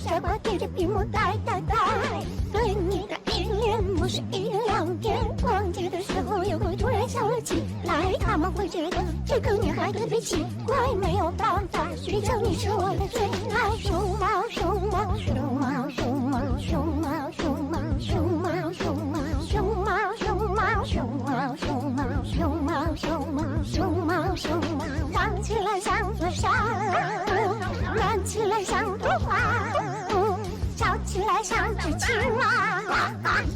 傻瓜对着屏幕呆呆呆，对你的依恋不是一天两天，逛街的时候又会突然笑了起来，他们会觉得这个女孩特别奇怪，没有办法追求你是我的最爱。熊猫熊猫熊猫熊猫熊猫熊猫熊猫熊猫熊猫熊猫熊猫熊猫熊猫熊猫熊猫熊猫，望起来像座山，看起来像朵花，笑起来像只青蛙，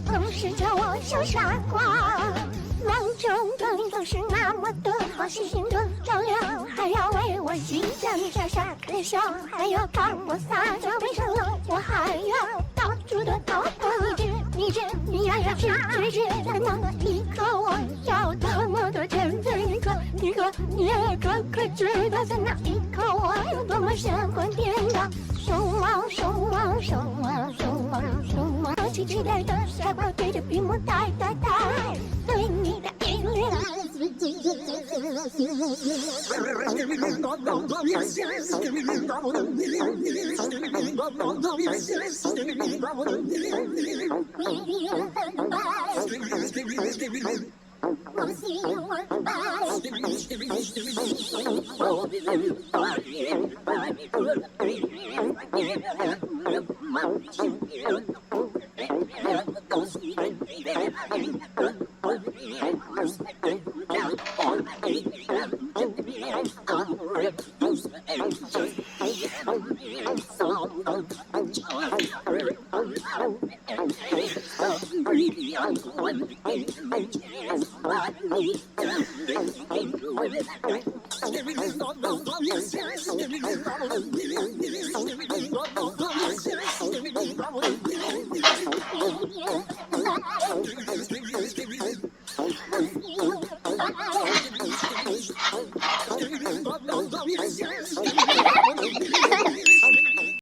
总是叫我小傻瓜。梦中的你总是那么的好，细心的照料，还要为我紧张傻傻的笑，还要帮我撒娇，为什么我还要到处的讨好你呀呀去在那一刻，我要多么的天真一刻，你也可知道，在那一刻我有多么神魂颠倒。熊猫熊猫熊猫熊猫熊猫，期待的傻瓜对着屏幕呆呆呆，对你的依恋。我希望